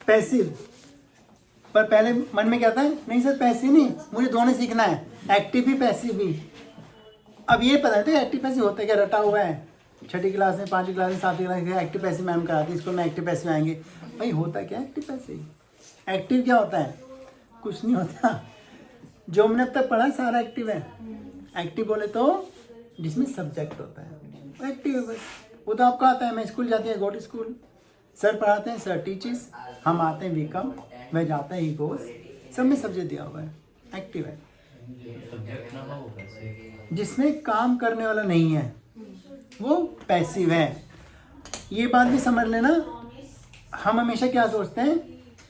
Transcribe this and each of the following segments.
Passive. पर पहले मन में क्या था, नहीं सर पैसिव नहीं, मुझे दोनों सीखना है, एक्टिव भी पैसिव भी। अब ये पता नहीं एक्टिव पैसिव होता है क्या, रटा हुआ है। 6ठी क्लास में, 5वीं क्लास में, 7वीं क्लास में एक्टिव पैसिव मैम कराती है, स्कूल में एक्टिव पैसिव आएंगे। भाई होता क्या एक्टिव पैसिव? एक्टिव क्या होता है? कुछ नहीं होता। जो हमने अब तक पढ़ा सारा एक्टिव है। एक्टिव बोले तो जिसमें सब्जेक्ट होता है वो एक्टिव है बस। वो तो आपको आता है, मैं स्कूल जाती है, गो टू स्कूल, सर पढ़ाते हैं, सर टीचर्स, हम आते हैं, वी कम, वह जाता है, ही गोस, सब में सब्जेक्ट दिया हुआ है, एक्टिव है। जिसमें काम करने वाला नहीं है वो पैसिव है। ये बात भी समझ लेना, हम हमेशा क्या सोचते हैं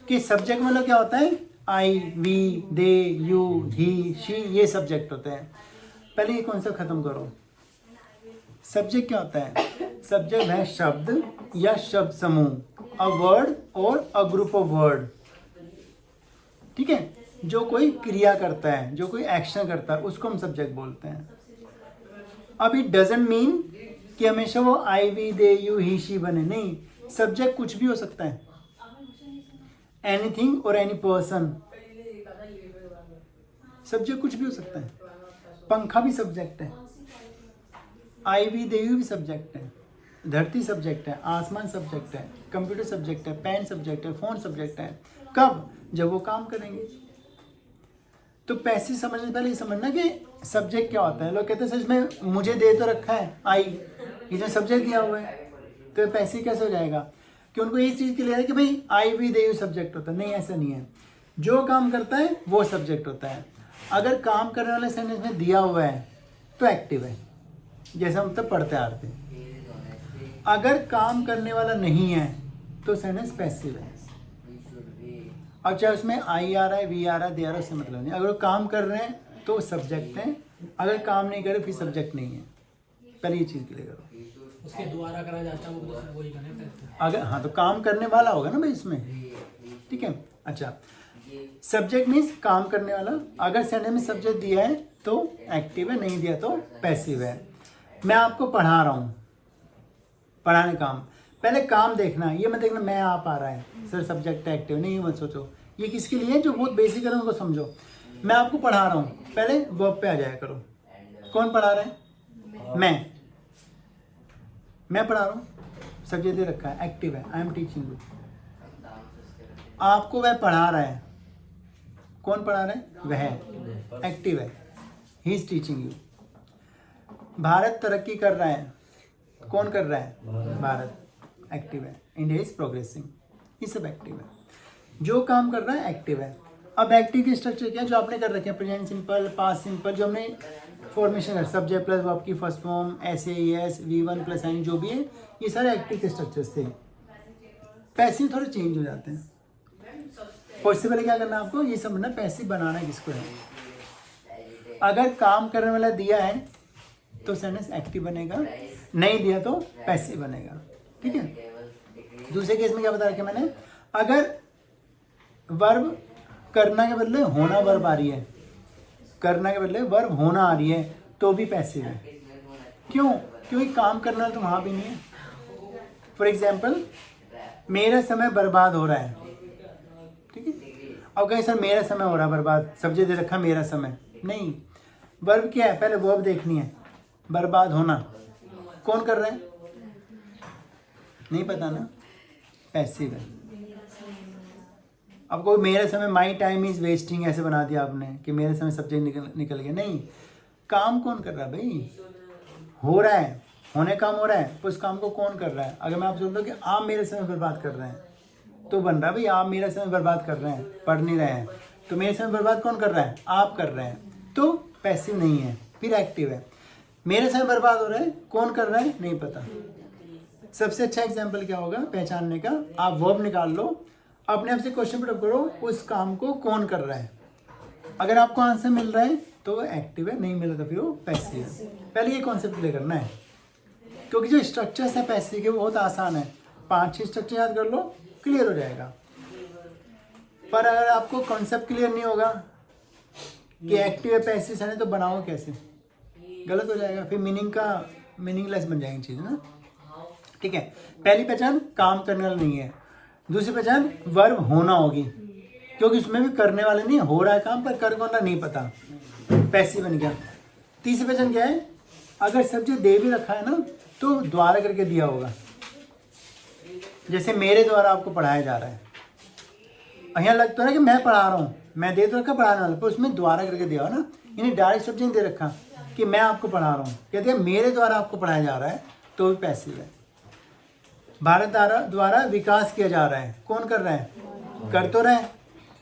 कि सब्जेक्ट मतलब क्या होता है, I, we, they, you, he, she, ये सब्जेक्ट होते हैं। पहले ये कॉन्सेप्ट खत्म करो। सब्जेक्ट क्या होता है? सब्जेक्ट है शब्द या शब्द समूह, अ वर्ड और अ ग्रुप ऑफ वर्ड। ठीक है, जो कोई क्रिया करता है, जो कोई एक्शन करता है, उसको हम सब्जेक्ट बोलते हैं। अब इट डजंट मीन कि हमेशा वो I, we, they, you, he, she बने, नहीं। सब्जेक्ट कुछ भी हो सकता है, एनीथिंग और एनी पर्सन, सब्जेक्ट कुछ भी हो सकता है। पंखा भी सब्जेक्ट है, आई, वी, दे, यू भी सब्जेक्ट है, धरती सब्जेक्ट है, आसमान सब्जेक्ट है, कंप्यूटर सब्जेक्ट है, पेन सब्जेक्ट है, फोन सब्जेक्ट है। कब? जब वो काम करेंगे। तो पैसिव समझने से पहले ये समझना कि सब्जेक्ट क्या होता है। लोग कहते हैं सच में मुझे दे तो रखा है आई, इसमें सब्जेक्ट दिया हुआ है, तो पैसिव कैसे हो जाएगा? कि उनको इस चीज़ के लिए है कि भाई आई, वी, दे, यू सब्जेक्ट होता है। नहीं, ऐसा नहीं है। जो काम करता है वो सब्जेक्ट होता है। अगर काम करने वाले सेंटेंस में दिया हुआ है तो एक्टिव है, जैसे हम तब पढ़ते आ रहे थे। अगर काम करने वाला नहीं है तो सेंटेंस पैसिव है। अब चाहे उसमें आई आ रहा है, वी आ रहा है, दे आ रहा है, उससे मतलब नहीं। अगर वो काम कर रहे हैं तो सब्जेक्ट है, अगर काम नहीं करे फिर सब्जेक्ट नहीं है। पहले ये चीज़ क्लियर करो। उसके द्वारा करा जाता है वो तो वही करने हैं। अगर हाँ तो काम करने वाला होगा ना भाई इसमें। ठीक है, अच्छा, सब्जेक्ट मीन्स काम करने वाला। अगर सेंटेंस में सब्जेक्ट दिया है तो एक्टिव है, नहीं दिया तो पैसिव है। मैं आपको पढ़ा रहा हूँ, पढ़ाने काम, पहले काम देखना, ये मत देखना मैं आप आ रहा है सर सब्जेक्ट एक्टिव, नहीं मत सोचो। ये किसके लिए? जो बहुत बेसिक है उनको समझो। मैं आपको पढ़ा रहा हूँ, पहले वर्ब पे आ जाया करो। कौन पढ़ा रहा है? मैं पढ़ा रहा हूँ, सब्जेक्ट दे रखा है, एक्टिव है, आई एम टीचिंग यू। आपको वह पढ़ा रहा है, कौन पढ़ा रहा है? वह, एक्टिव है, he is teaching you. Bharat तरक्की कर रहा है, कौन कर रहा है? भारत, एक्टिव है, इंडिया इज प्रोग्रेसिंग, ये सब एक्टिव है। जो काम कर रहा है एक्टिव है। अब एक्टिव के स्ट्रक्चर क्या है? जो आपने कर रखे हैं, प्रेजेंट सिंपल, पास्ट सिंपल, जो हमने फॉर्मेशन है, सब्जेक्ट प्लस वर्ब की first form, SAES, V1 plus I, जो भी है, ये सारे एक्टिव के स्ट्रक्चर्स थे। पैसिव थोड़े चेंज हो जाते हैं। उससे पहले क्या करना है आपको? ये समझना पैसिव बनाना किसको है। अगर काम करने वाला दिया है तो सेंटेंस एक्टिव बनेगा, नहीं दिया तो पैसिव बनेगा। ठीक है। दूसरे केस में क्या बता रखा मैंने? अगर वर्ब करना के बदले होना वर्ब आ रही है, करना के बदले वर्ब होना आ रही है, तो भी पैसिव है। क्यों? क्योंकि काम करना तो वहाँ भी नहीं है। फॉर एग्जाम्पल, मेरा समय बर्बाद हो रहा है। ठीक है। अब कहीं सर मेरा समय हो रहा है बर्बाद, सब्जेक्ट दे रखा मेरा समय, नहीं। वर्ब क्या है? पहले वर्ब देखनी है। बर्बाद होना कौन कर रहा है? नहीं पता ना, पैसिव है। अब कोई मेरा समय, माई टाइम इज वेस्टिंग ऐसे बना दिया आपने कि मेरे समय सब्जेक्ट निकल गया, नहीं। काम कौन कर रहा है भाई? हो रहा है, होने काम हो रहा है, उस काम को कौन कर रहा है? अगर मैं आपसे बोलता हूँ कि आप मेरे समय बर्बाद कर रहे हैं तो बन रहा है भाई आप मेरा समय बर्बाद कर रहे हैं, पढ़ नहीं रहे हैं, तो मेरे समय बर्बाद कौन कर रहा है? आप कर रहे हैं, तो पैसिव नहीं है, फिर एक्टिव है। मेरे समय बर्बाद हो रहा है, कौन कर रहा है? नहीं पता। सबसे अच्छा एग्जाम्पल क्या होगा पहचानने का? आप वर्ब निकाल लो, अपने आप से क्वेश्चन पुट अप करो, उस काम को कौन कर रहा है। अगर आपको आंसर मिल रहा है तो वो एक्टिव है, नहीं मिल रहा तो फिर वो पैसिव है। पहले ये कॉन्सेप्ट क्लियर करना है, क्योंकि जो स्ट्रक्चर्स है पैसिव के वो बहुत आसान है। 5-6 स्ट्रक्चर याद कर लो, क्लियर हो जाएगा। पर अगर आपको कॉन्सेप्ट क्लियर नहीं होगा कि एक्टिव है पैसिव है, तो बनाओ कैसे? गलत हो जाएगा, फिर मीनिंगलेस बन जाएंगी चीज़ ना। ठीक है। पहली पहचान, काम करने वाला नहीं है। दूसरी पहचान वर्ब होना होगी, क्योंकि उसमें भी करने वाले नहीं, हो रहा है काम पर कर कौन रहा नहीं पता, पैसिव बन गया। तीसरी पहचान क्या है, अगर सब्जेक्ट दे भी रखा है ना तो द्वारा करके दिया होगा। जैसे मेरे द्वारा आपको पढ़ाया जा रहा है, यहाँ लगता है कि मैं पढ़ा रहा हूँ, मैं दे तो रखा पढ़ाने वाला, पर उसमें द्वारा करके दिया हो ना, यानी डायरेक्ट सब्जेक्ट दे रखा कि मैं आपको पढ़ा रहा हूँ, कहते हैं मेरे द्वारा आपको पढ़ाया जा रहा है तो भी पैसिव है। भारत द्वारा विकास किया जा रहा है, कौन कर रहा है, कर तो रहा है,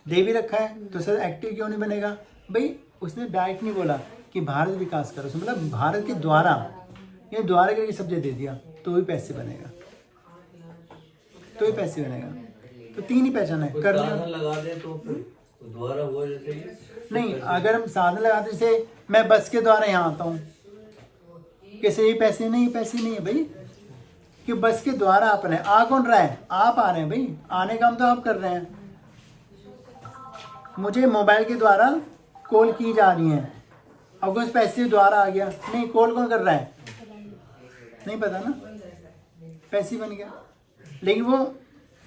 दे भी रखा है, तो सर एक्टिव क्यों नहीं बनेगा भाई, उसने डायरेक्ट नहीं बोला कि भारत विकास करो, उसने मतलब भारत के द्वारा, ये द्वारा करके सब्जेक्ट दे दिया तो भी पैसिव बनेगा, तो भी पैसिव बनेगा। तो तीन ही पहचान है, कर लगा दे तो द्वारा हुआ जैसे नहीं, अगर हम साधन लगाते जैसे मैं बस के द्वारा यहाँ आता हूँ, कैसे ये पैसे नहीं, पैसे नहीं है भाई, कि बस के द्वारा आप रहे हैं, आ कौन रहा है, आप आ रहे हैं भाई, आने का हम तो आप कर रहे हैं। मुझे मोबाइल के द्वारा कॉल की जा रही है, अब उस पैसे द्वारा आ गया, नहीं कॉल कौन कर रहा है नहीं पता ना, पैसे बन गया, लेकिन वो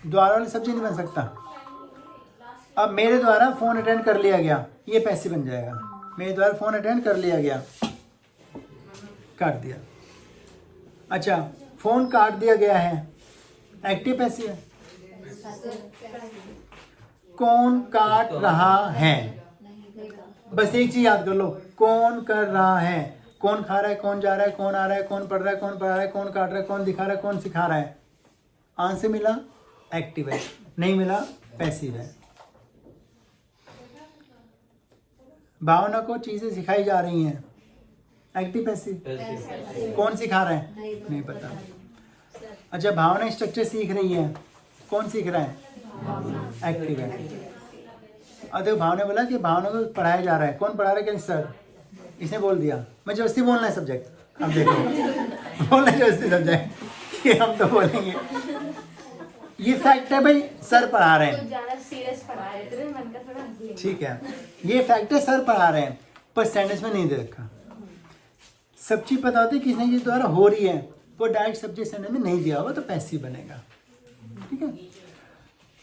द्वारा वाले सब्जेक्ट नहीं बन सकता। अब मेरे द्वारा फ़ोन अटेंड कर लिया गया, ये पैसे बन जाएगा, मेरे द्वारा फ़ोन अटेंड कर लिया गया, काट दिया। अच्छा, फ़ोन काट दिया गया है, एक्टिव पैसिव है। कौन काट रहा है, बस एक चीज याद कर लो, कौन कर रहा है, कौन खा रहा है, कौन जा रहा है, कौन आ रहा है, कौन पढ़ रहा है, कौन पढ़ा रहा है, कौन काट रहा है, कौन दिखा रहा है, कौन सिखा रहा है। आंसर मिला एक्टिव है, नहीं मिला पैसिव है। भावना को चीजें सिखाई जा रही हैं, एक्टिव पैसिव, कौन सिखा रहा है नहीं पता। अच्छा, भावना स्ट्रक्चर सीख रही है, कौन सीख रहा है, एक्टिव है। और देखो भावना बोला कि भावना को पढ़ाया जा रहा है, कौन पढ़ा रहा है, क्या सर, इसने बोल दिया, मैं जबरदस्ती बोलना है सब्जेक्ट, अब देखो बोलना है जबरदस्ती सब्जेक्ट कि हम तो बोलेंगे, ये फैक्ट है भाई, सर पढ़ा रहे हैं, ठीक है, ये फैक्ट है, सर पढ़ा रहे हैं, पर सेंटेंस में नहीं दे रखा। सब चीज पता होती है किसने किस द्वारा हो रही है, वो डायरेक्ट सब्जेक्ट सेंटेंस में नहीं दिया होगा तो पैसिव बनेगा, ठीक है।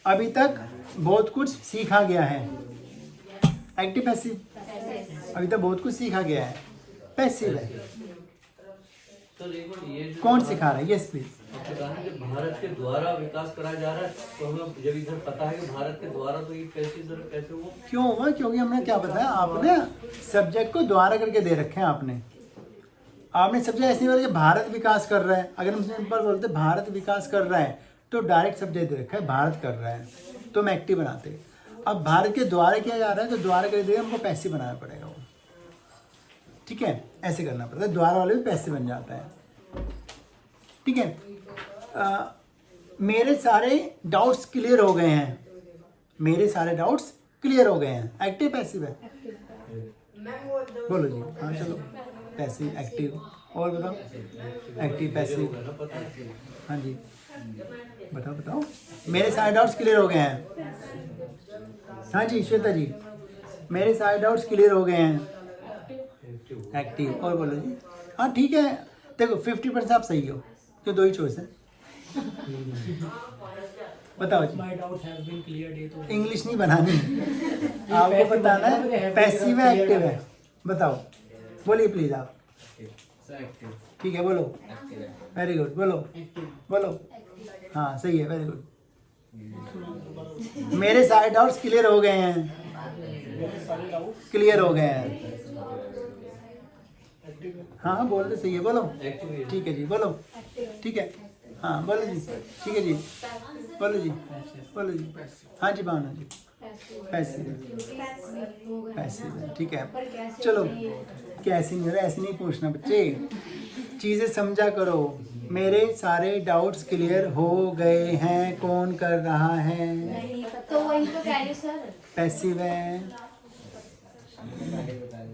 अभी तक बहुत कुछ सीखा गया है, एक्टिव पैसिव, अभी तक बहुत कुछ सीखा गया है, पैसिव है। तो लेकिन ये कौन सिखा रहा है, यस प्लीज। भारत के द्वारा विकास कराया जा रहा है, तो हमें जब इधर पता है कि भारत के द्वारा, तो ये कैसे हुआ, क्यों हुआ, क्योंकि हमने क्या बताया, आपने सब्जेक्ट को द्वारा करके दे रखे हैं, आपने सब्जेक्ट ऐसे बोला कि भारत विकास कर रहा है, अगर हम सिंपल बोलते भारत विकास कर रहा है तो डायरेक्ट सब्जेक्ट दे रखा है भारत कर रहा है, तो हम एक्टिव बनाते। अब भारत के द्वारा किया जा रहा है तो द्वारा कर देगा, हमको पैसे बनाना पड़ेगा वो, ठीक है, ऐसे करना पड़ता है, द्वारा वाले भी पैसे बन जाता है, ठीक है। मेरे सारे डाउट्स क्लियर हो गए हैं, मेरे सारे डाउट्स क्लियर हो गए हैं, एक्टिव पैसिव है, बोलो जी, हाँ चलो, पैसिव एक्टिव, और बताओ, एक्टिव पैसिव, हाँ जी बताओ, मेरे सारे डाउट्स क्लियर हो गए हैं, हाँ जी श्वेता जी, मेरे सारे डाउट्स क्लियर हो गए हैं, एक्टिव, और बोलो जी, हाँ ठीक है। देखो 50% आप सही हो, तो दो ही चॉइस है, बताओ जी। My doubts have been cleared, ये तो इंग्लिश नहीं बनानी, आपको बताना है पैसिव है एक्टिव है, बताओ, बोलिए प्लीज आप, ठीक है, बोलो, वेरी गुड, बोलो, हाँ सही है, वेरी गुड। मेरे सारे डाउट्स क्लियर हो गए हैं, क्लियर हो गए हैं, हाँ बोलते सही है, बोलो, ठीक है जी, बोलो, ठीक है, हाँ बोलो जी, ठीक है जी, बोलो जी, हाँ जी भावना जी, पैसे, ठीक है, चलो, कैसे नहीं हो रहा, ऐसे नहीं पूछना बच्चे, चीज़ें समझा करो। मेरे सारे डाउट्स क्लियर हो गए हैं, कौन कर रहा है, तो वही तो कह रही सर, पैसिव है।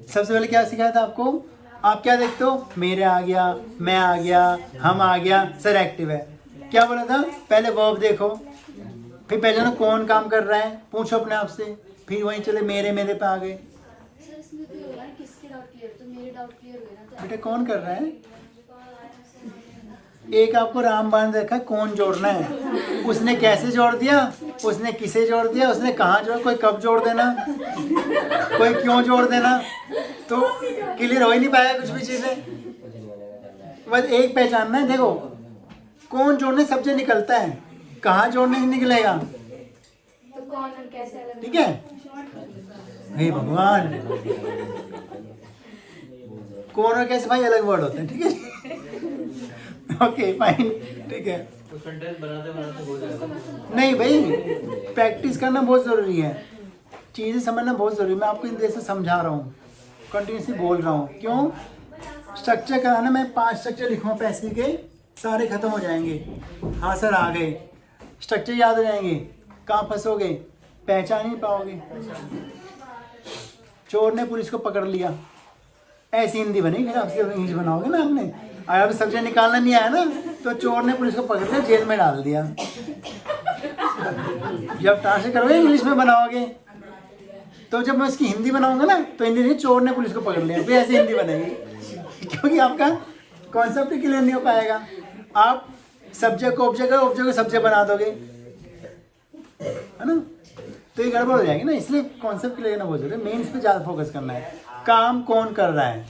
सबसे पहले क्या सिखाया था आपको, आप क्या देखते हो, मेरे आ गया, मैं आ गया, हम आ गया, सर एक्टिव है, क्या बोला था, पहले वर्ब देखो, फिर पहचानो कौन काम कर रहा है, पूछो अपने आप से, फिर वहीं चले मेरे पे आ गए। सर इसमें तो होगा किसके डाउट क्लियर, तो मेरे डाउट क्लियर हुए ना, तो बेटा कौन कर रहा है, एक आपको रामबाण रखा है, कौन जोड़ना है, उसने कैसे जोड़ दिया, उसने किसे जोड़ दिया, उसने कहाँ जोड़, कोई कब जोड़ देना, कोई क्यों जोड़ देना, तो क्लियर हो ही नहीं पाया कुछ भी चीजें। बस एक पहचानना है, देखो कौन जोड़ने सबसे निकलता है, कहाँ जोड़ने से निकलेगा, तो कौन और कैसे अलग? ठीक है। हे भगवान, कौन और कैसे भाई अलग वर्ड होते हैं, ठीक है। ओके फाइन, ठीक है। तो सेंटेंस बनाते बनाते हो जाएगा। नहीं भाई, प्रैक्टिस करना बहुत ज़रूरी है, चीज़ें समझना बहुत ज़रूरी है। मैं आपको इन देर से समझा रहा हूँ, कंटिन्यूसली बोल रहा हूँ, क्यों? स्ट्रक्चर कराना, मैं 5 स्ट्रक्चर लिखूँगा पैसे के, सारे खत्म हो जाएंगे। हाँ सर आ गए, स्ट्रक्चर याद हो जाएंगे, कहाँ फंसोगे, पहचान नहीं पाओगे। चोर ने पुलिस को पकड़ लिया, ऐसी हिंदी बनेगी, फिर आपसे इंग्लिश बनाओगे ना आपने। अगर सब्जेक्ट निकालना नहीं आया ना, तो चोर ने पुलिस को पकड़ लिया, जेल में डाल दिया। जब ट्रांसलेट करोगे इंग्लिश में बनाओगे, तो जब मैं उसकी हिंदी बनाऊंगा ना, तो हिंदी नहीं, चोर ने पुलिस को पकड़ लिया, फिर ऐसी हिंदी बनेगी, क्योंकि आपका कॉन्सेप्ट क्लियर नहीं हो पाएगा। आप सब्जेक्ट को ऑब्जेक्ट, ऑब्जेक्ट को सब्जेक्ट बना दोगे, है ना, तो ये गड़बड़ हो जाएगी ना। इसलिए कॉन्सेप्ट क्लियर करना बहुत जरूरी है, मेन इस पे ज़्यादा फोकस करना है। काम कौन कर रहा है,